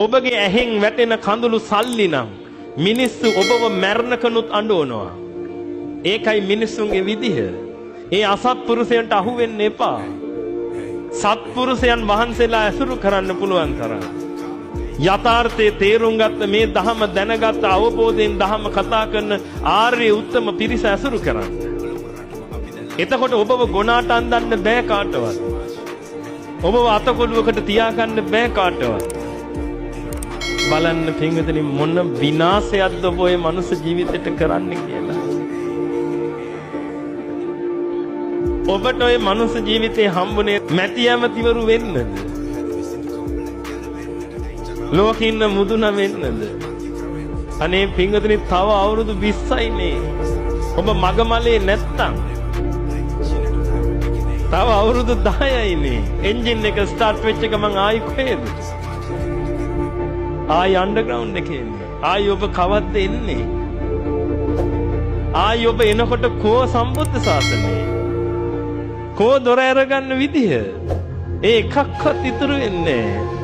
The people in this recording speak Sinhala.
ඔබගේ ඇහෙන් වැටෙන කඳුළු සල්ලි නම් මිනිස්සු ඔබව මැරණකනුත් අඬවනවා. ඒකයි මිනිස්සුන්ගේ විදිහ. ඒ අසත්පුරුෂයන්ට අහු වෙන්න එපා. සත්පුරුෂයන් වහන්සේලා ඇසුරු කරන්න පුළුවන් තරම්. යථාර්ථයේ තේරුම් ගත්ත මේ ධහම දැනගත්ත අවබෝධයෙන් ධහම කතා කරන ආර්ය උත්තම පිරිස ඇසුරු කරන්න. එතකොට ඔබව ගොනාට අඳන්න බෑ කාටවත්. ඔබව අතකොළුවකට තියාගන්න බෑ කාටවත්. බලන්න පින්විතනි මොන විනාශයක්ද ඔබ ඔය මනුස්ස ජීවිතයට කරන්නේ කියලා. ඔබට ඔය මනුස්ස ජීවිතේ හම්බුනේ මැටි ඇමතිවරු වෙන්නද? ලෝකේ ඉන්න මුදුන වෙන්නද? අනේ පින්විතනි තව අවුරුදු 20යිනේ. ඔබ මගමලේ නැත්තම් තව අවුරුදු 10යිනේ. එන්ජින් එක ස්ටාර්ට් වෙච්ච ගමන් ආයි කොහෙද? ආයි අන්ඩර්ග්‍රවුන්ඩ් එකේ ඉන්නේ. ආයි ඔබ කවද්ද එන්නේ? ආයි ඔබ එනකොට කෝ සම්බුද්ධ ශාසනය? කෝ දොර අරගන්න විදිය? ඒ එකක්වත් ඉතුරු වෙන්නේ නැහැ.